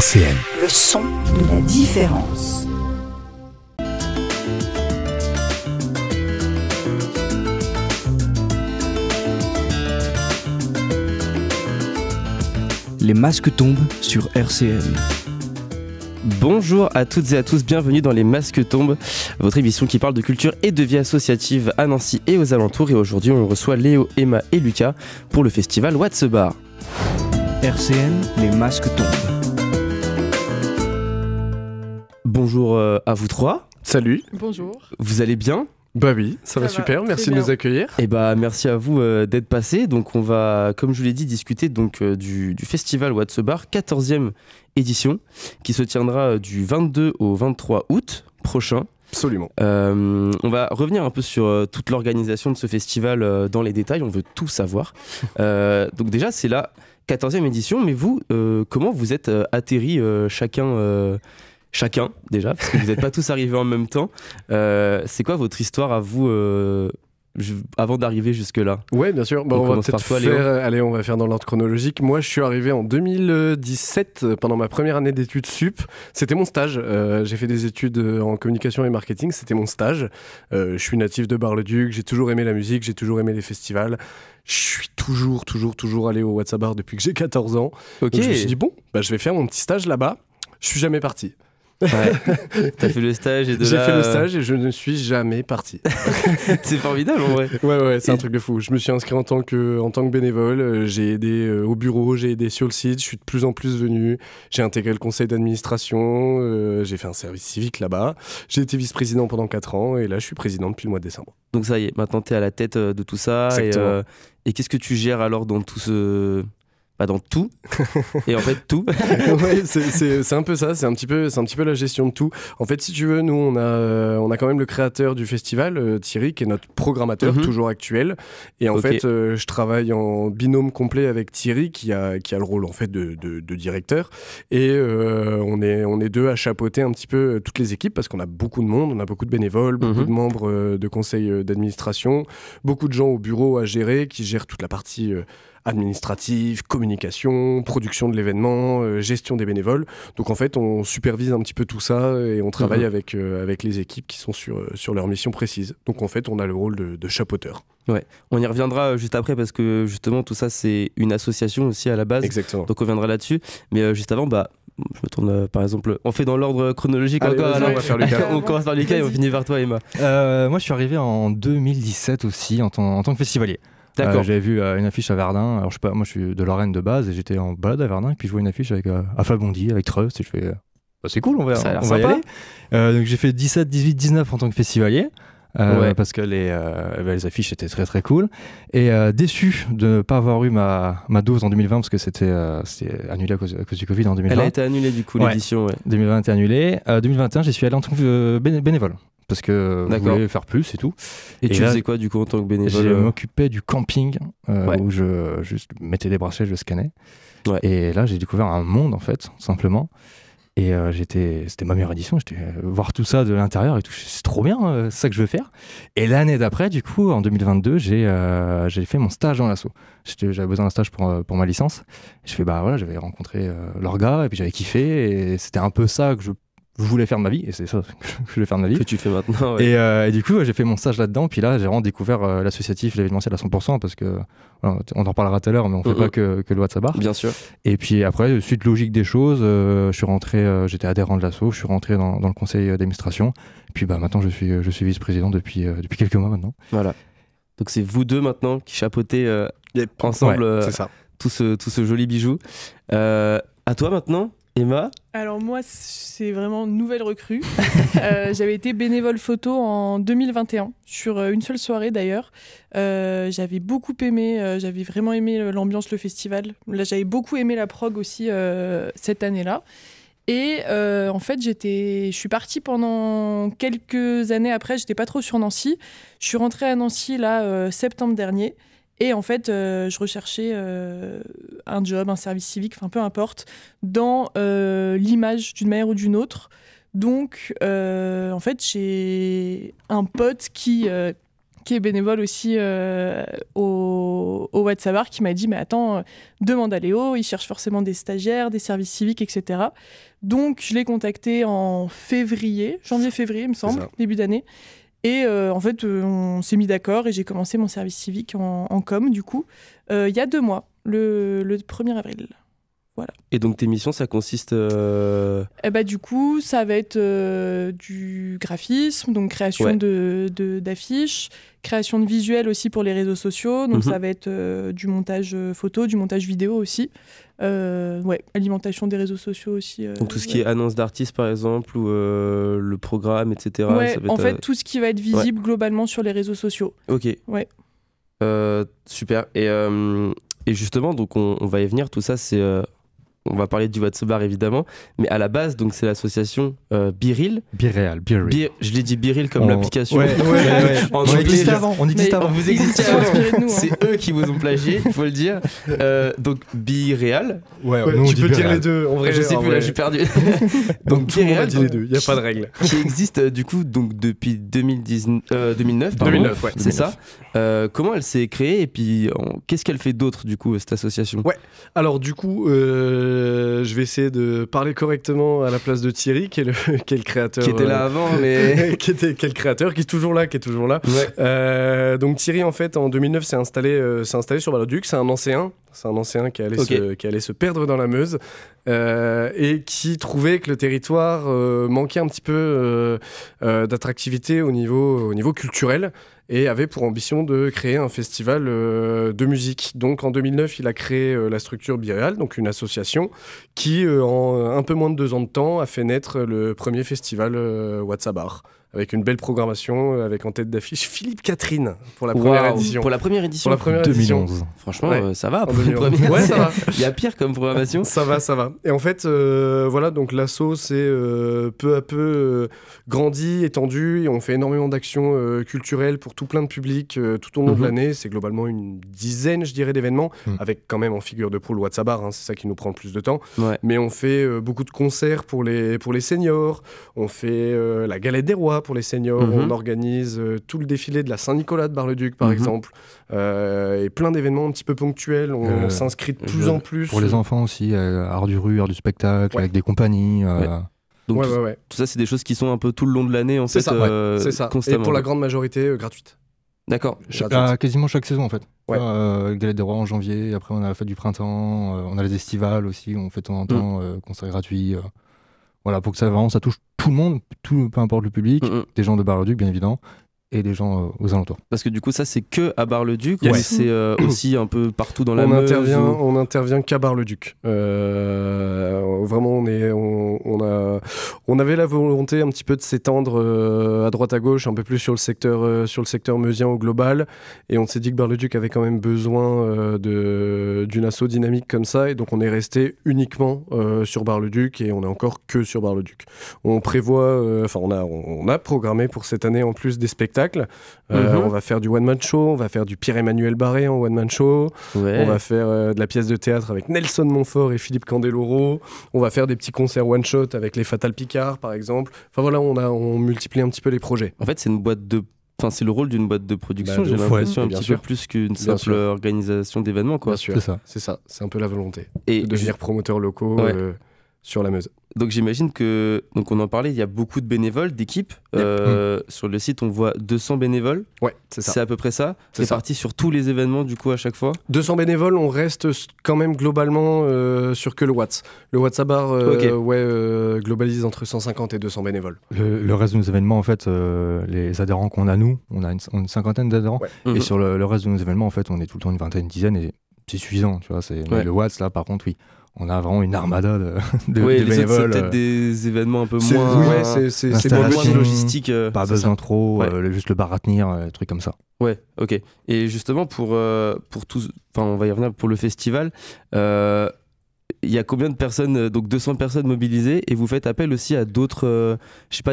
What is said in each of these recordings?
RCN. Le son de la différence. Les masques tombent sur RCN. Bonjour à toutes et à tous, bienvenue dans Les Masques Tombent, votre émission qui parle de culture et de vie associative à Nancy et aux alentours. Et aujourd'hui, on reçoit Léo, Emma et Lucas pour le festival What's a Bar. RCN, les masques tombent. Bonjour à vous trois. Salut. Bonjour. Vous allez bien ? Bah oui, ça va va, super, merci de très nous accueillir. Et bah merci à vous d'être passés. Donc on va, comme je vous l'ai dit, discuter donc du festival What's a Bar, 14e édition, qui se tiendra du 22 au 23 août prochain. Absolument. On va revenir un peu sur toute l'organisation de ce festival dans les détails, on veut tout savoir. Donc déjà c'est la 14e édition, mais vous, comment vous êtes atterris chacun déjà, parce que vous n'êtes pas tous arrivés en même temps. C'est quoi votre histoire à vous avant d'arriver jusque-là ? Ouais, bien sûr. Bon, on va peut-être on va faire dans l'ordre chronologique. Moi, je suis arrivé en 2017 pendant ma première année d'études sup. C'était mon stage. J'ai fait des études en communication et marketing. C'était mon stage. Je suis natif de Bar-le-Duc. J'ai toujours aimé la musique. J'ai toujours aimé les festivals. Je suis toujours allé au What's a Bar depuis que j'ai 14 ans. Ok. Donc, je me suis dit, bon, je vais faire mon petit stage là-bas. Je suis jamais parti. Ouais. T'as fait le stage et J'ai fait le stage et je ne suis jamais parti. C'est formidable en vrai. Ouais, c'est un truc de fou. Je me suis inscrit en tant que bénévole. J'ai aidé au bureau, j'ai aidé sur le site. Je suis de plus en plus venu. J'ai intégré le conseil d'administration. J'ai fait un service civique là-bas. J'ai été vice-président pendant 4 ans et là, je suis président depuis le mois de décembre. Donc ça y est, maintenant t'es à la tête de tout ça. Et qu'est-ce que tu gères alors dans tout ce... dans tout et en fait tout. Ouais, c'est un peu ça, c'est un petit peu la gestion de tout. En fait, si tu veux, nous on a quand même le créateur du festival, Thierry, qui est notre programmateur, toujours actuel. Et en fait, je travaille en binôme complet avec Thierry, qui a le rôle en fait de directeur. Et on est deux à chapeauter un petit peu toutes les équipes parce qu'on a beaucoup de monde, on a beaucoup de bénévoles, beaucoup de membres de conseil d'administration, beaucoup de gens au bureau à gérer qui gèrent toute la partie administrative, communication, production de l'événement, gestion des bénévoles. Donc en fait, on supervise un petit peu tout ça et on travaille avec les équipes qui sont sur leur mission précise. Donc en fait, on a le rôle de chapeauteur. Ouais, on y reviendra juste après parce que justement tout ça c'est une association aussi à la base. Exactement. Donc on reviendra là-dessus. Mais juste avant, je me tourne par exemple. On fait dans l'ordre chronologique. Allez, encore. Alors, on va faire Lucas. On commence par Lucas et on finit par toi, Emma. Moi, je suis arrivé en 2017 aussi en tant que festivalier. D'accord. J'avais vu une affiche à Verdun. Alors, je sais pas, moi je suis de Lorraine de base et j'étais en balade à Verdun. Et puis je vois une affiche avec Alpha Blondy, avec Trust. Et je fais, c'est cool, on va y aller. Donc j'ai fait 17, 18, 19 en tant que festivalier. Parce que les affiches étaient très très cool. Et déçu de ne pas avoir eu ma dose en 2020 parce que c'était annulé à cause du Covid en 2020. Elle a été annulée du coup, l'édition. Ouais. 2020 a été annulée. 2021, j'y suis allé en tant que bénévole. Parce que je voulais faire plus et tout. Et tu faisais quoi du coup en tant que bénévole ? Je m'occupais du camping où je juste mettais des bracelets, je scannais. Ouais. Et là, j'ai découvert un monde en fait, simplement. Et c'était ma meilleure édition. J'étais voir tout ça de l'intérieur et tout. C'est trop bien, c'est ça que je veux faire. Et l'année d'après, du coup, en 2022, j'ai fait mon stage dans l'asso. J'avais besoin d'un stage pour ma licence. Et je fais j'avais rencontré l'orga et puis j'avais kiffé. Et c'était un peu ça que je voulais faire de ma vie, et c'est ça que je voulais faire de ma vie. Que tu fais maintenant, ouais. Et du coup, j'ai fait mon stage là-dedans, puis là, j'ai vraiment découvert l'associatif, l'événementiel à 100%, parce que, on en parlera tout à l'heure, mais on fait pas que le What's a Bar. Bien sûr. Et puis après, suite logique des choses, je suis rentré, j'étais adhérent de l'asso, je suis rentré dans le conseil d'administration, et puis maintenant, je suis vice-président depuis quelques mois maintenant. Voilà. Donc c'est vous deux maintenant qui chapeautez ensemble c'est ça. tout ce joli bijou. À toi maintenant, Emma ? Alors moi, c'est vraiment une nouvelle recrue. J'avais été bénévole photo en 2021, sur une seule soirée d'ailleurs. J'avais beaucoup aimé, j'avais vraiment aimé l'ambiance, le festival. Là, j'avais beaucoup aimé la prog aussi cette année-là. Et en fait, je suis partie pendant quelques années après, j'étais pas trop sur Nancy. Je suis rentrée à Nancy là, septembre dernier. Et en fait, je recherchais un job, un service civique, enfin peu importe, dans l'image d'une manière ou d'une autre. Donc, en fait, j'ai un pote qui qui est bénévole aussi au WhatsApp, qui m'a dit mais attends, demande à Léo, il cherche forcément des stagiaires, des services civiques, etc. Donc je l'ai contacté en janvier-février il me semble, début d'année. Et en fait on s'est mis d'accord et j'ai commencé mon service civique en com du coup il y a 2 mois, le 1er avril. Voilà. Et donc tes missions, ça consiste du coup, ça va être du graphisme, donc création d'affiches, création de visuels aussi pour les réseaux sociaux, donc ça va être du montage photo, du montage vidéo aussi, alimentation des réseaux sociaux aussi. Donc tout ce qui est annonce d'artistes par exemple, ou le programme, etc. Ouais, ça va en être, fait tout ce qui va être visible globalement sur les réseaux sociaux. Ok. Ouais. Super. Et justement, donc on va y venir, tout ça c'est... On va parler du WhatsApp évidemment, mais à la base, donc c'est l'association Biril. Biréal. Je l'ai dit Biril comme l'application. On existe avant. Vous existez avant. C'est eux qui vous ont plagié, il faut le dire. Donc Biréal. Tu peux dire les deux. En vrai, je sais plus, là, je suis perdu. Donc Biréal, dit les deux. Il n'y a pas de règle. Qui existe du coup donc depuis 2009. C'est ça. Comment elle s'est créée et puis qu'est-ce qu'elle fait d'autre du coup cette association? Alors du coup. Je vais essayer de parler correctement à la place de Thierry, qui est le créateur. Qui était là avant, mais. qui est le créateur, qui est toujours là. Ouais. Donc Thierry, en fait, en 2009, s'est installé sur Bar-le-Duc. C'est un ancien qui allait se perdre dans la Meuse et qui trouvait que le territoire manquait un petit peu d'attractivité au niveau culturel et avait pour ambition de créer un festival de musique. Donc en 2009, il a créé la structure Biréal, donc une association qui, en un peu moins de 2 ans de temps, a fait naître le premier festival WhatsApp Bar. Avec une belle programmation, avec en tête d'affiche Philippe Catherine pour la première édition. Pour la première édition. 2011. Franchement, ça va. Pour une première. Ouais, ça va. Il y a pire comme programmation. Ça va. Et en fait, donc l'asso s'est peu à peu grandi, étendu, et on fait énormément d'actions culturelles pour tout plein de publics tout au long de l'année. C'est globalement une dizaine, je dirais, d'événements, avec quand même en figure de proue le WhatsApp Bar, c'est ça qui nous prend le plus de temps. Ouais. Mais on fait beaucoup de concerts pour les seniors, on fait la galette des rois pour les seniors, on organise tout le défilé de la Saint-Nicolas de Bar-le-Duc par exemple, et plein d'événements un petit peu ponctuels, on s'inscrit de plus en plus. Pour les enfants aussi, art du rue, art du spectacle, avec des compagnies. Donc tout ça c'est des choses qui sont un peu tout le long de l'année en fait. C'est ça. Constamment. Et pour la grande majorité gratuite. D'accord. Quasiment chaque saison en fait. Galette des rois en janvier, après on a la fête du printemps, on a les estivales aussi, on fait de temps en temps concerts gratuits. Voilà, pour que ça touche tout le monde, peu importe le public, des gens de Bar-le-Duc bien évidemment, et des gens aux alentours. Parce que du coup ça c'est que à Bar-le-Duc, ou c'est aussi un peu partout dans la Meuse on intervient qu'à Bar-le-Duc. Vraiment on avait la volonté un petit peu de s'étendre à droite à gauche, un peu plus sur le secteur meusien au global, et on s'est dit que Bar-le-Duc avait quand même besoin d'une asso dynamique comme ça, et donc on est resté uniquement sur Bar-le-Duc, et on est encore que sur Bar-le-Duc. On prévoit, on a programmé pour cette année en plus des spectacles. On va faire du one-man show, on va faire du Pierre-Emmanuel Barré en one-man show, on va faire de la pièce de théâtre avec Nelson Montfort et Philippe Candeloro, on va faire des petits concerts one-shot avec les Fatal Picard par exemple. Enfin voilà, on multiplie un petit peu les projets. En fait c'est c'est le rôle d'une boîte de production, j'ai l'impression, un petit peu plus qu'une simple organisation d'événements, quoi. Bien sûr, c'est ça, c'est un peu la volonté de devenir promoteurs locaux sur la Meuse. Donc j'imagine que, on en parlait, il y a beaucoup de bénévoles, d'équipes. Sur le site, on voit 200 bénévoles. Ouais, c'est ça. C'est à peu près ça. C'est parti sur tous les événements, du coup, à chaque fois. 200 bénévoles, on reste quand même globalement sur que le Watts. Le WhatsApp Bar globalise entre 150 et 200 bénévoles. Le reste de nos événements, en fait, les adhérents qu'on a, nous, on a une cinquantaine d'adhérents. Ouais. Et sur le reste de nos événements, en fait, on est tout le temps une vingtaine, une dizaine, et c'est suffisant, tu vois. Mais le Watts, là, par contre, oui. On a vraiment une armada de bénévoles. C'est peut-être des événements un peu moins. C'est moins de logistique. Pas besoin trop, juste le bar à tenir, trucs comme ça. Ouais, ok. Et justement, pour tous, on va y revenir pour le festival. Il y a combien de personnes, donc 200 personnes mobilisées, et vous faites appel aussi à d'autres,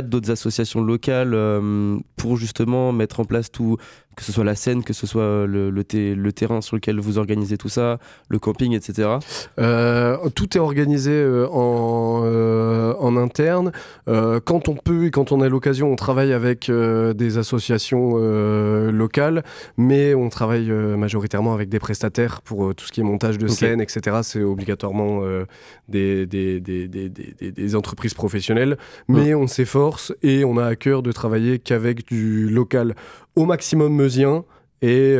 d'autres associations locales pour justement mettre en place tout, que ce soit la scène, que ce soit le terrain sur lequel vous organisez tout ça, le camping, etc. Tout est organisé en interne. Quand on peut et quand on a l'occasion, on travaille avec des associations locales, mais on travaille majoritairement avec des prestataires pour tout ce qui est montage de scène, etc. C'est obligatoirement des entreprises professionnelles, mais on s'efforce et on a à cœur de travailler qu'avec du local au maximum meusien. Et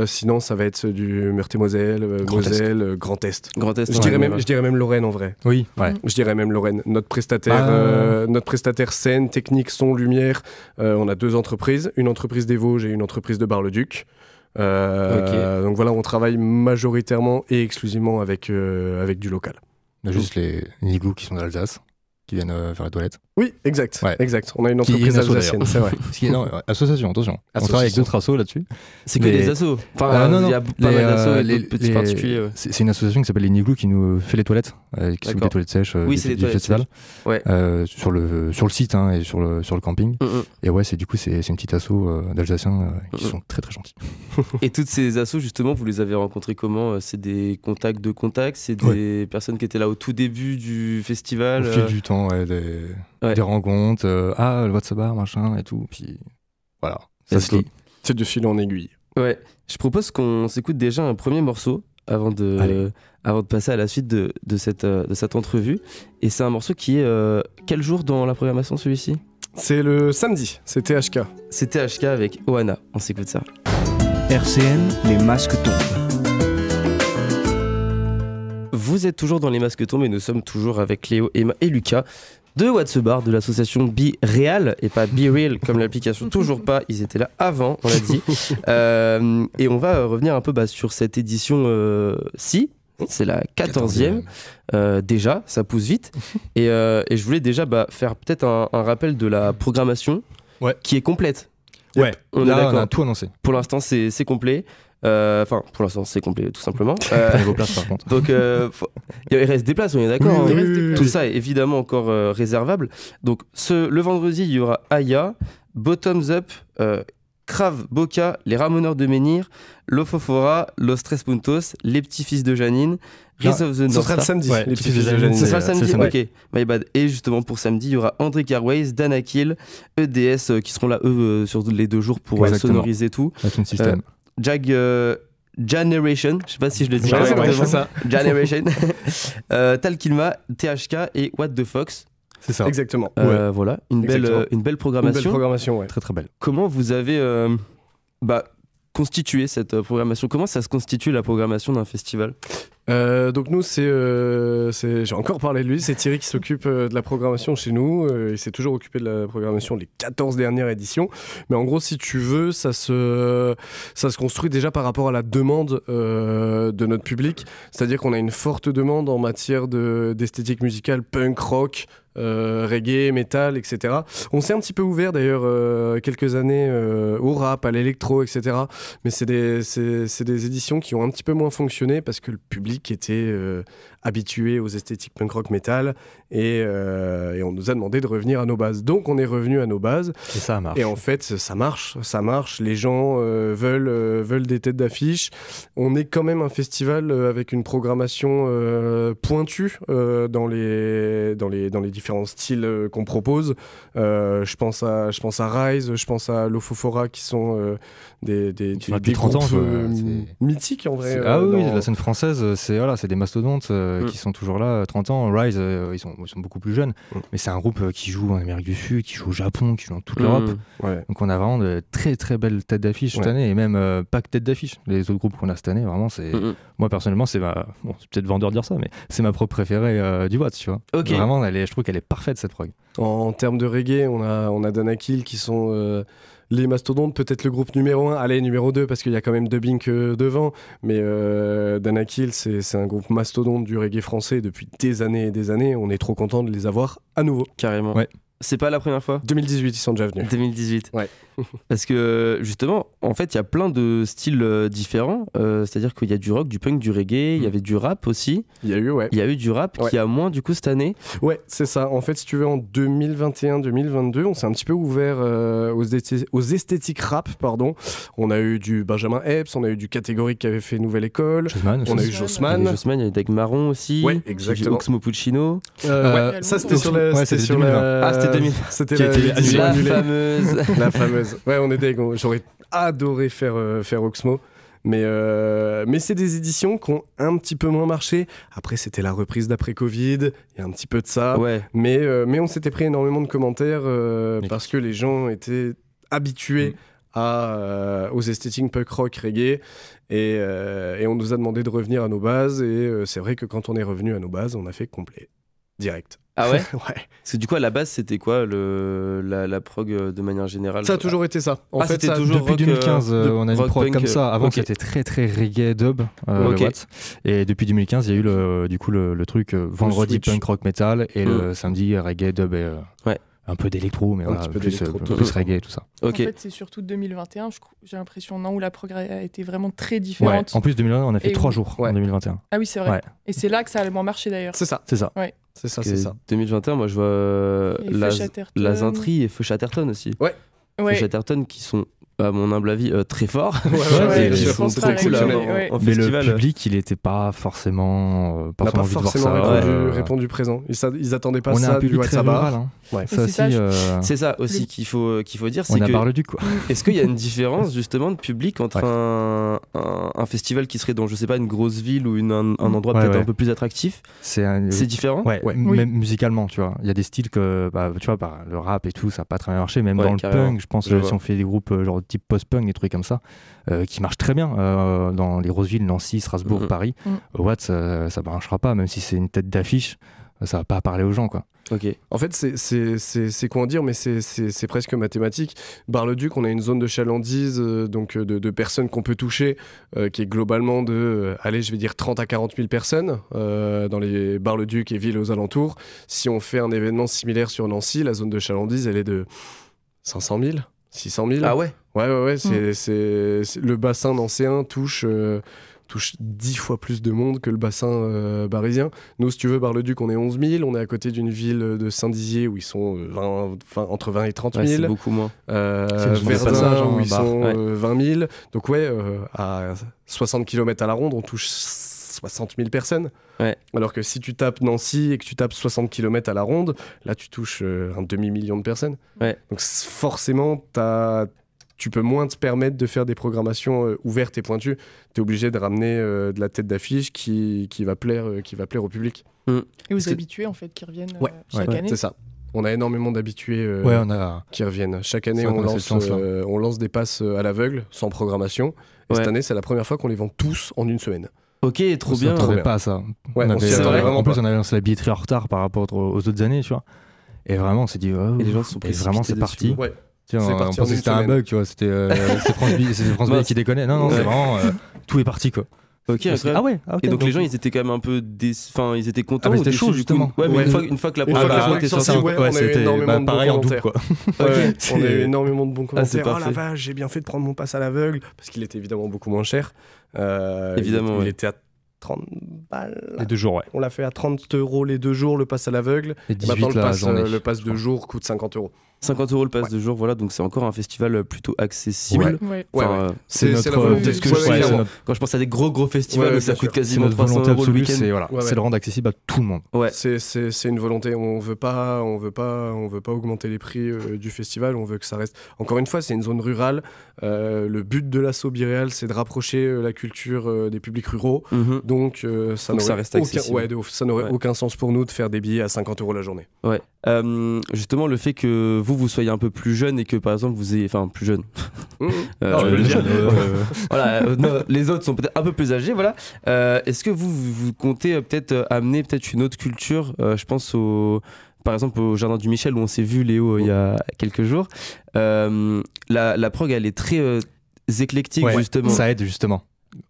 sinon, ça va être du Meurthe-et-Moselle, Moselle, Grand Est. Grand Est. Je dirais même Lorraine en vrai. Oui, ouais. Je dirais même Lorraine. Notre prestataire scène, technique, son, lumière. On a 2 entreprises, une entreprise des Vosges et une entreprise de Bar-le-Duc. Donc voilà, on travaille majoritairement et exclusivement avec du local. On a juste les Niglou qui sont d'Alsace, qui viennent faire les toilettes. Oui, exact. Ouais. Exact. On a une entreprise alsacienne, c'est vrai. Non, association, attention. On travaille avec d'autres assos là-dessus. C'est que des assos. Enfin, il y a pas mal d'assos et d'autres petits particuliers. Ouais. C'est une association qui s'appelle les Niglou qui nous fait les toilettes, qui s'occupe des toilettes sèches oui, c'est du festival. Ouais. Sur le site et sur le camping. Et ouais, c'est une petite asso d'Alsaciens qui sont très très gentils. Et toutes ces assos, justement, vous les avez rencontrées comment? C'est des contacts de contacts? C'est des personnes qui étaient là au tout début du festival? Au fil du temps, des rencontres, le WhatsApp bar, machin et tout. Puis voilà, ça se lit. C'est de fil en aiguille. Ouais, je propose qu'on s'écoute déjà un premier morceau avant de passer à la suite de cette entrevue. Et c'est un morceau qui est quel jour dans la programmation, celui-ci? C'est le samedi, c'est THK. C'est THK avec Ohana, on s'écoute ça. RCN, les masques tombent. Vous êtes toujours dans les masques tombent et nous sommes toujours avec Léo, Emma et Lucas de What's a Bar, de l'association Be Real et pas Be Real comme l'application. Toujours pas, ils étaient là avant, on l'a dit. Et on va revenir un peu sur cette édition-ci. C'est la 14e. Déjà, ça pousse vite. Et je voulais déjà faire peut-être un rappel de la programmation qui est complète. Ouais, on a tout annoncé. Pour l'instant, c'est complet. Enfin, pour l'instant, c'est complet, tout simplement. Prenez vos places, par contre. Donc, il reste des places, on est d'accord. Oui. Tout ça est évidemment encore réservable. Donc, le vendredi, il y aura Aya, Bottoms Up, Crave Boca, les Ramoneurs de Menhir, Lofofora, Los Tres Puntos, les Petits-Fils de Janine, Rise of the North Star. Ce sera le samedi. Ouais, les Petits-Fils de Janine. Ce sera le samedi, ok. My bad. Et justement, pour samedi, il y aura André Carways, Dana Kill, EDS qui seront là, eux, sur les 2 jours pour sonoriser tout. Atom System. Generation, je sais pas si je le dis c'est ça. Generation, Talkilma, THK et What the Fox. C'est ça. Exactement. Voilà, une belle programmation. Une belle programmation, ouais. Très très belle. Comment vous avez constitué cette programmation? Comment ça se constitue la programmation d'un festival? Donc nous, j'ai encore parlé de lui, c'est Thierry qui s'occupe de la programmation chez nous. Il s'est toujours occupé de la programmation les 14 dernières éditions. Mais en gros, si tu veux, ça se construit déjà par rapport à la demande de notre public. C'est-à-dire qu'on a une forte demande en matière d'esthétique musicale, punk, rock, reggae, metal, etc. On s'est un petit peu ouvert d'ailleurs quelques années au rap, à l'électro, etc. Mais c'est des éditions qui ont un petit peu moins fonctionné parce que le public était habitué aux esthétiques punk rock metal et on nous a demandé de revenir à nos bases. Donc on est revenu à nos bases. Et ça marche. Et en fait, ça marche. Les gens veulent des têtes d'affiche. On est quand même un festival avec une programmation pointue dans les différents styles qu'on propose. Je pense à Rise, je pense à Lofofora qui sont des 30 ans, groupes mythiques en vrai. Oui, la scène française, c'est des mastodontes qui sont toujours là. 30 ans, Rise, ils sont beaucoup plus jeunes, mais c'est un groupe qui joue en Amérique du Sud, qui joue au Japon, qui joue dans toute l'Europe. Ouais. Donc on a vraiment de très très belles têtes d'affiche cette année, et même pas que têtes d'affiche. Les autres groupes qu'on a cette année, vraiment, moi personnellement, c'est peut-être vendeur de dire ça, mais c'est ma propre préférée du Watts, tu vois. Okay. Vraiment, je trouve qu'elle est parfaite cette prog. En termes de reggae, on a Dana Kill qui sont les mastodontes, peut-être le groupe numéro 1, allez numéro 2 parce qu'il y a quand même Dubbing devant, mais Dana Kill c'est un groupe mastodonte du reggae français depuis des années et des années. On est trop content de les avoir à nouveau. Carrément. Ouais. C'est pas la première fois 2018, ils sont déjà venus. 2018. Ouais. Parce que justement, en fait, il y a plein de styles différents. C'est-à-dire qu'il y a du rock, du punk, du reggae, il y avait du rap aussi. Il y a eu, ouais. Il y a eu du rap qui a moins du coup cette année. Ouais, c'est ça. En fait, si tu veux, en 2021-2022, on s'est un petit peu ouvert aux esthétiques rap, pardon. On a eu du Benjamin Epps, on a eu du Catégorique qui avait fait Nouvelle École. On a eu Jossman. Il y a eu Dag Marron aussi. Ouais, exactement. Du Oxmo Puccino. Ouais, ça c'était sur la. Ouais, c'était 2020. Ah, c'était 2000. C'était la fameuse. La fameuse. Ouais, on est deg. J'aurais adoré faire Oxmo. Mais c'est des éditions qui ont un petit peu moins marché. Après, c'était la reprise d'après-Covid. Il y a un petit peu de ça. Ouais. Mais on s'était pris énormément de commentaires parce que les gens étaient habitués aux esthétiques punk rock reggae. Et on nous a demandé de revenir à nos bases. Et c'est vrai que quand on est revenu à nos bases, on a fait complet. Direct. Ah ouais. Ouais. Parce que du coup, à la base, c'était quoi la prog de manière générale? Ça a toujours été ça. En fait, c'était ça, toujours depuis rock, 2015, on a une rock prog punk, comme ça. Avant, ok. c'était très très reggae dub, le Watts. Et depuis 2015, il y a eu le truc vendredi switch. punk rock metal et le samedi reggae dub et un peu d'électro, mais voilà, plus reggae, tout ça. En fait, c'est surtout 2021, j'ai l'impression, où la prog a été vraiment très différente. Ouais. En plus, 2021, on a fait 3 jours en 2021. Ah oui, c'est vrai. Ouais. Et c'est là que ça a le moins marché d'ailleurs. C'est ça. Ouais. C'est ça. 2021, moi je vois Lazintri et Feu Chatterton aussi. Ouais. Feu Chatterton qui sont, à mon humble avis, très forts. Ils sont très cool en mais festival. Le public, il était pas forcément pas forcément répondu présent. Ils attendaient pas ça du WhatsApp. C'est ça aussi qu'il faut dire. On a Bar-le-Duc, quoi. Est-ce qu'il y a une différence justement de public entre un festival qui serait dans, je sais pas, une grosse ville ou un endroit peut-être un peu plus attractif? C'est différent. Même musicalement, tu vois. Il y a des styles que, tu vois, le rap et tout, ça n'a pas très bien marché. Même dans le punk, je pense, si on fait des groupes genre type post-punk, des trucs comme ça, qui marchent très bien dans les grosses villes, Nancy, Strasbourg, Paris. Watt, ça marchera pas, même si c'est une tête d'affiche, ça va pas parler aux gens, quoi. Okay. En fait, c'est quoi en dire, mais c'est presque mathématique. Bar-le-Duc, on a une zone de chalandise, donc de personnes qu'on peut toucher, qui est globalement de, je vais dire 30 à 40 000 personnes dans les Bar-le-Duc et villes aux alentours. Si on fait un événement similaire sur Nancy, la zone de chalandise, elle est de 500 000, 600 000. Ah ouais. Ouais. Le bassin nancéen touche 10 fois plus de monde que le bassin barisien. Nous, si tu veux, Bar-le-Duc, on est 11 000. On est à côté d'une ville de Saint-Dizier où ils sont entre 20 et 30 000. C'est beaucoup moins. Verdun, où ils sont 20 000. Donc à 60 km à la ronde, on touche 60 000 personnes. Ouais. Alors que si tu tapes Nancy et que tu tapes 60 km à la ronde, là, tu touches un demi-million de personnes. Ouais. Donc forcément, tu peux moins te permettre de faire des programmations ouvertes et pointues. Tu es obligé de ramener de la tête d'affiche qui va plaire au public. Et aux habitués, en fait, qui reviennent chaque année. C'est ça. On a énormément d'habitués qui reviennent. Chaque année, on lance des passes à l'aveugle, sans programmation. Et cette année, c'est la première fois qu'on les vend tous en une semaine. Ok, trop bien. On ne s'attendait pas à ça. En plus, on avait lancé la billetterie en retard par rapport aux autres années, tu vois. Et vraiment, on s'est dit, et les gens sont vraiment, c'est parti. Ouais. On pensait que c'était un bug, tu vois. C'était France Billet qui déconnait. Non, c'est vraiment tout est parti, quoi. Ok, et donc les gens, ils étaient quand même un peu ils étaient contents. C'était chaud, justement. Ouais, mais une fois que la première était sortie, on a eu énormément de bons commentaires. On a eu énormément de bons commentaires. Oh la vache, j'ai bien fait de prendre mon pass à l'aveugle, parce qu'il était évidemment beaucoup moins cher. Évidemment, il était à 30 balles. Les 2 jours, ouais. On l'a fait à 30 € les 2 jours, le pass à l'aveugle. Et 18 maintenant, le pass de jour coûte 50 €. 50 € le pass de jour, voilà, donc c'est encore un festival plutôt accessible. C'est quand je pense à des gros festivals où ça coûte quasiment 300 € le week-end. C'est le rendre accessible à tout le monde. C'est une volonté. On veut pas augmenter les prix du festival. On veut que ça reste. Encore une fois, c'est une zone rurale. Le but de l'assaut Biréal, c'est de rapprocher la culture des publics ruraux. Donc ça n'aurait aucun sens pour nous de faire des billets à 50 € la journée. Ouais. Justement, le fait que vous soyez un peu plus jeune et que par exemple vous ayez, enfin plus jeune, les autres sont peut-être un peu plus âgés, voilà. Est-ce que vous comptez peut-être amener une autre culture? Je pense par exemple au Jardin du Michel où on s'est vu, Léo, il y a quelques jours. La prog, elle est très éclectique, justement. Ça aide justement.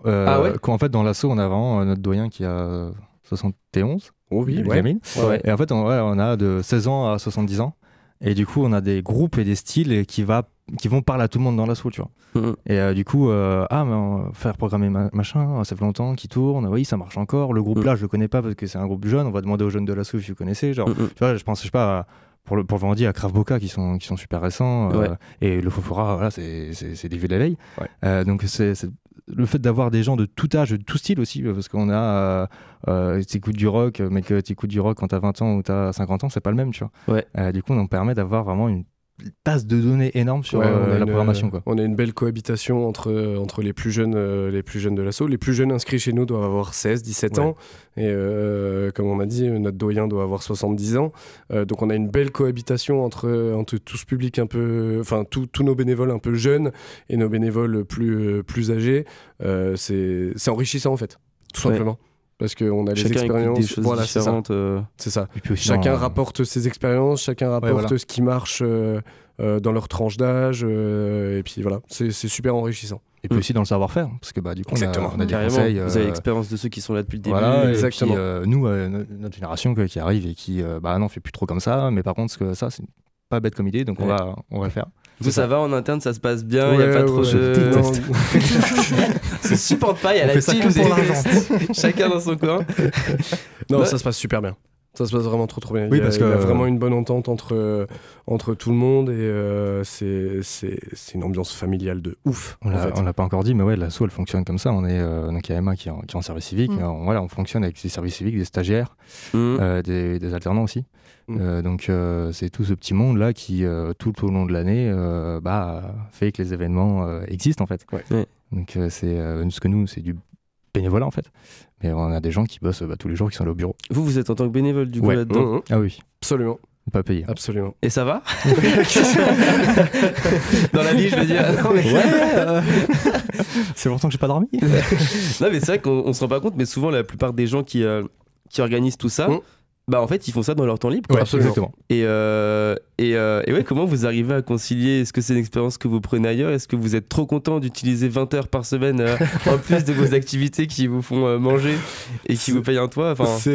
Quand en fait dans l'assaut on a vraiment notre doyen qui a 71. Et en fait on a de 16 ans à 70 ans. Et du coup, on a des groupes et des styles qui vont parler à tout le monde dans l'assaut, tu vois. Et du coup, mais on va faire programmer machin, ça fait longtemps qu'il tourne, oui, ça marche encore. Le groupe là, je le connais pas parce que c'est un groupe jeune, on va demander aux jeunes de l'assaut si vous connaissez. Genre, tu vois, je sais pas, pour le vendredi à Krav Boka qui sont super récents, et le Fofora, voilà, c'est des vieux de la veille. Donc, c'est le fait d'avoir des gens de tout âge, de tout style aussi, parce qu'on a t'écoutes du rock, mais que t'écoutes du rock quand t'as 20 ans ou t'as 50 ans, c'est pas le même, tu vois. Du coup, on nous permet d'avoir vraiment une base de données énorme sur la programmation, quoi. On a une belle cohabitation entre les plus jeunes de l'assaut. Les plus jeunes inscrits chez nous doivent avoir 16-17 ans, et comme on a dit, notre doyen doit avoir 70 ans. Donc on a une belle cohabitation entre tout ce public un peu, enfin tous nos bénévoles un peu jeunes et nos bénévoles plus âgés. C'est enrichissant en fait, tout simplement. Parce qu'on a les expériences, des choses différentes. C'est ça. Et puis chacun rapporte ses expériences, chacun rapporte ce qui marche dans leur tranche d'âge. Et puis voilà, c'est super enrichissant. Et puis aussi dans le savoir-faire, parce que du coup, on a des carrément conseils. Vous avez l'expérience de ceux qui sont là depuis le début. Voilà, exactement. Et puis, nous, notre génération qui arrive et qui, non, on fait plus trop comme ça, mais par contre, ça, c'est pas bête comme idée, donc on va le faire. Vous, ça va en interne, ça se passe bien, il n'y a pas trop de... Ça se supporte pas, il y a la team, chacun dans son coin. Non, ça se passe super bien. Ça se passe vraiment trop bien. Oui, il y a vraiment une bonne entente entre tout le monde, et c'est une ambiance familiale de ouf. On l'a pas encore dit, mais ouais, l'asso elle fonctionne comme ça. On est donc il y a Emma qui est en service civique. On fonctionne avec des services civiques, des stagiaires, des alternants aussi. Donc c'est tout ce petit monde là qui tout au long de l'année fait que les événements existent en fait. Donc c'est ce que nous c'est du bénévolat en fait, mais on a des gens qui bossent tous les jours, qui sont là au bureau. Vous êtes en tant que bénévole du coup là-dedans. Ah oui, absolument. Pas payé. Absolument. Et ça va dans la vie, je veux dire. Non, mais c'est longtemps que j'ai pas dormi. Non mais c'est vrai qu'on se rend pas compte, mais souvent la plupart des gens qui organisent tout ça, en fait ils font ça dans leur temps libre. Ouais, absolument. Et ouais, comment vous arrivez à concilier? Est-ce que c'est une expérience que vous prenez ailleurs? Est-ce que vous êtes trop content d'utiliser 20 heures par semaine en plus de vos activités qui vous font manger et qui vous payent un toit? C'est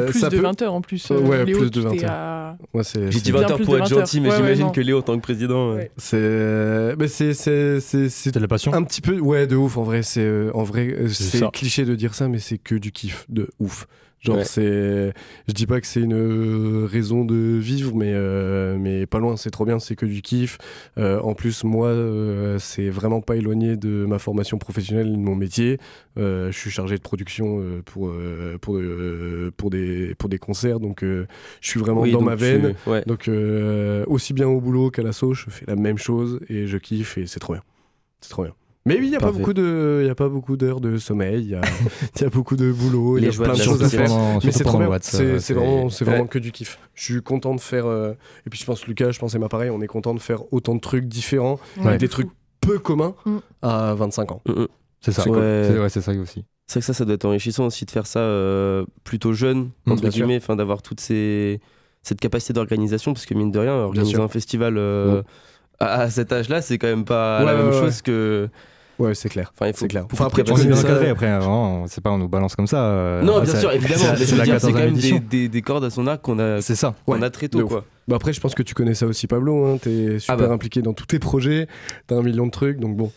plus de 20 heures en plus. Ouais, Léo, plus de 20 heures. J'ai dit 20 heures pour être gentil, mais j'imagine que Léo en tant que président... C'est de la passion. Un petit peu, de ouf en vrai. C'est cliché de dire ça, mais c'est que du kiff de ouf. Genre je dis pas que c'est une raison de vivre, mais pas loin, c'est trop bien, c'est que du kiff. En plus, moi, c'est vraiment pas éloigné de ma formation professionnelle, de mon métier. Je suis chargé de production pour des concerts, donc je suis vraiment dans ma veine. Donc aussi bien au boulot qu'à l'assaut, je fais la même chose et je kiffe et c'est trop bien. C'est trop bien. Mais oui, il n'y a pas beaucoup d'heures de sommeil, il y a beaucoup de boulot, il y a plein de choses à faire. Mais c'est trop bien, c'est vraiment que du kiff. Je suis content de faire, et puis je pense Lucas, Emma pareil, on est content de faire autant de trucs différents, des trucs peu communs à 25 ans. C'est ça, c'est ça aussi. C'est que ça doit être enrichissant aussi de faire ça plutôt jeune, entre guillemets, d'avoir toute cette capacité d'organisation, parce que mine de rien, organiser un festival à cet âge-là, c'est quand même pas la même chose que... Ouais, c'est clair. C'est clair. Après, tu connais ça. Après, c'est pas on nous balance comme ça. Non, bien sûr, évidemment. Mais c'est quand même des cordes à son arc qu'on a. C'est ça. On a très tôt, quoi. Après, je pense que tu connais ça aussi, Pablo. Hein. T'es super impliqué dans tous tes projets. T'as 1 million de trucs, donc bon.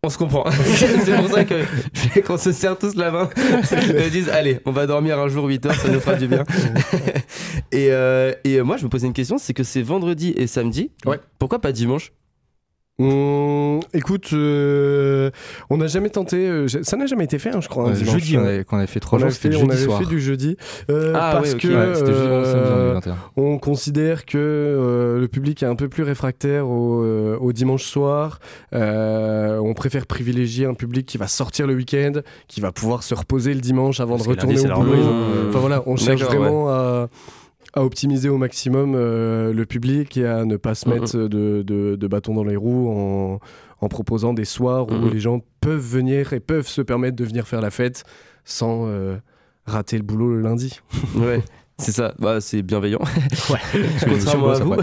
On se comprend. C'est pour ça que qu'on se serre tous la main. Ils disent allez, on va dormir un jour 8 heures, ça nous fera du bien. Et moi, je me posais une question, c'est que c'est vendredi et samedi. Pourquoi pas dimanche? Écoute, on n'a jamais tenté, ça n'a jamais été fait, je crois. Jeudi, on avait fait 3 jours, c'était jeudi soir. On avait fait du jeudi, parce que on considère que le public est un peu plus réfractaire au dimanche soir. On préfère privilégier un public qui va sortir le week-end, qui va pouvoir se reposer le dimanche avant de retourner au boulot. Enfin voilà, on cherche vraiment à optimiser au maximum le public et à ne pas se mettre de bâton dans les roues en proposant des soirs où les gens peuvent venir et peuvent se permettre de venir faire la fête sans rater le boulot le lundi. Ouais, c'est ça, c'est bienveillant. Contrairement à vous.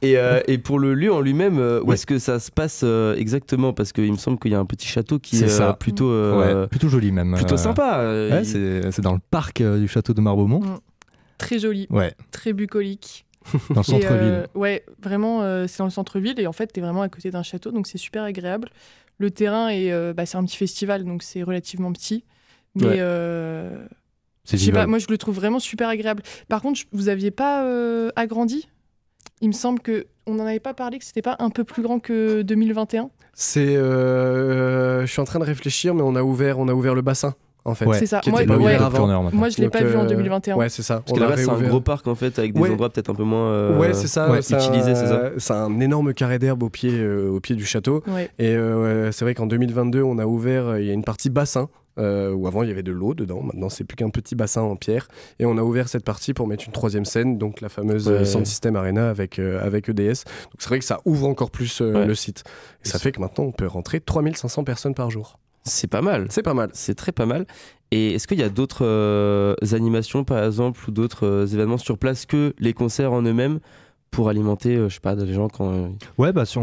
Et pour le lieu en lui-même, où est-ce que ça se passe exactement? Parce qu'il me semble qu'il y a un petit château qui est plutôt joli même. Plutôt sympa. C'est dans le parc du château de Marbeaumont. Très joli, très bucolique. Dans le centre-ville. Ouais, vraiment, c'est dans le centre-ville et en fait, t'es vraiment à côté d'un château, donc c'est super agréable. Le terrain c'est un petit festival, donc c'est relativement petit, mais je sais pas, moi je le trouve vraiment super agréable. Par contre, vous aviez pas agrandi ? Il me semble que on n'en avait pas parlé, que c'était pas un peu plus grand que 2021. Je suis en train de réfléchir, mais on a ouvert le bassin. En fait, c'est ça. Moi, je l'ai pas vu en 2021. Ouais, c'est ça. Parce que là-bas, c'est un gros parc en fait, avec des endroits peut-être un peu moins c'est ça, utilisés, c'est ça. C'est un énorme carré d'herbe au pied du château. Ouais. Et c'est vrai qu'en 2022, on a ouvert, il y a une partie bassin. Où avant il y avait de l'eau dedans, maintenant c'est plus qu'un petit bassin en pierre, et on a ouvert cette partie pour mettre une troisième scène, donc la fameuse Sound System Arena avec EDS. Donc c'est vrai que ça ouvre encore plus le site, et ça fait que maintenant on peut rentrer 3500 personnes par jour. C'est pas mal. C'est pas mal. C'est très pas mal. Et est-ce qu'il y a d'autres animations par exemple ou d'autres événements sur place que les concerts en eux-mêmes pour alimenter, je sais pas, les gens quand on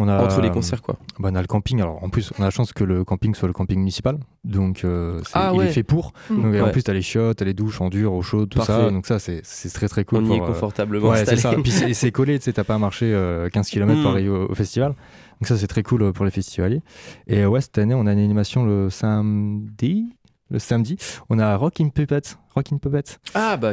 a entre les concerts quoi. On a le camping. Alors en plus, on a la chance que le camping soit le camping municipal, donc il est fait pour. Donc, en plus, t'as les chiottes, t'as les douches en dur, eau chaude, tout ça. Donc ça, c'est très très cool. On y est confortablement c'est installé. ça. Puis c'est collé, tu sais, t'as pas à marcher 15 km pour arriver au festival. Donc ça, c'est très cool pour les festivaliers. Et cette année, on a une animation le samedi. On a Rockin' Puppet.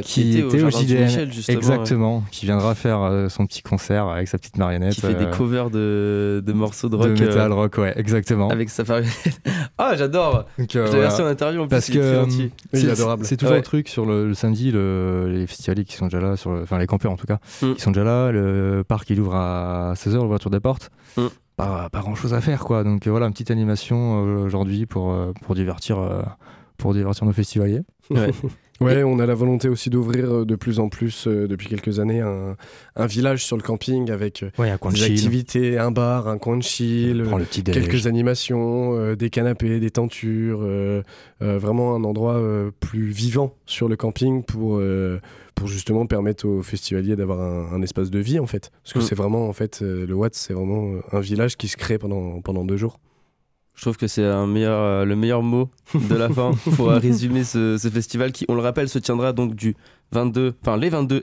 Qui était au JDM, Michel, justement. Exactement, qui viendra faire son petit concert avec sa petite marionnette. Qui fait des covers de morceaux de rock. De metal rock, ouais, exactement. Avec sa marionnette. j'adore. Donc, je l'ai reçu en interview en plus. Parce que c'est adorable. C'est toujours un truc sur le samedi, les festivaliers qui sont déjà là, enfin les campeurs en tout cas, qui sont déjà là. Le parc il ouvre à 16h, l'ouverture des portes. Pas grand chose à faire quoi. Donc voilà, une petite animation aujourd'hui pour divertir nos festivaliers. Ouais, on a la volonté aussi d'ouvrir de plus en plus depuis quelques années un village sur le camping avec des activités, un bar, un coin de chill, quelques animations, des canapés, des tentures, vraiment un endroit plus vivant sur le camping pour justement permettre aux festivaliers d'avoir un espace de vie en fait. Parce que c'est vraiment en fait le Watts, c'est vraiment un village qui se crée pendant 2 jours. Je trouve que c'est le meilleur mot de la fin pour résumer ce festival qui, on le rappelle, se tiendra donc les 22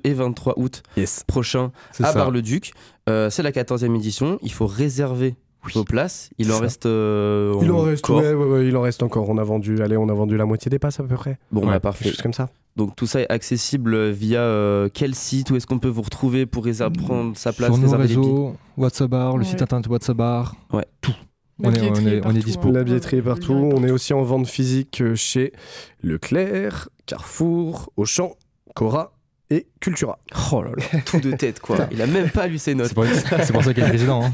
et 23 août prochains à Bar-le-Duc. C'est la 14e édition. Il faut réserver vos places. Il en reste encore. On a vendu la moitié des passes à peu près. Parfait. Juste comme ça. Donc tout ça est accessible via quel site? Où est-ce qu'on peut vous retrouver pour prendre sa place? Sur nos réseaux, WhatsApp Bar, le site internet WhatsApp Bar, tout. On est dispo. La billetterie est partout. On est aussi en vente physique chez Leclerc, Carrefour, Auchan, Cora et Cultura. Oh là là, tout de tête quoi. Il a même pas lu ses notes. C'est pour ça qu'il est président. Hein.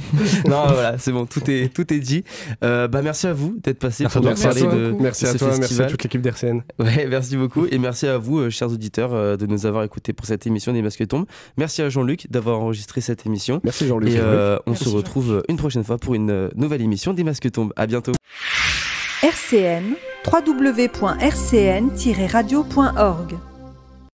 Non, voilà, c'est bon, tout est dit. Merci à vous d'être passé pour nous parler de Merci à toi, festival. merci à toute l'équipe d'RCN. Ouais, merci beaucoup et merci à vous, chers auditeurs, de nous avoir écoutés pour cette émission des Masques tombent. Merci à Jean-Luc d'avoir enregistré cette émission. Merci Jean-Luc. Et on se retrouve une prochaine fois pour une nouvelle émission des Masques tombent. À bientôt. RCN, www.rcn-radio.org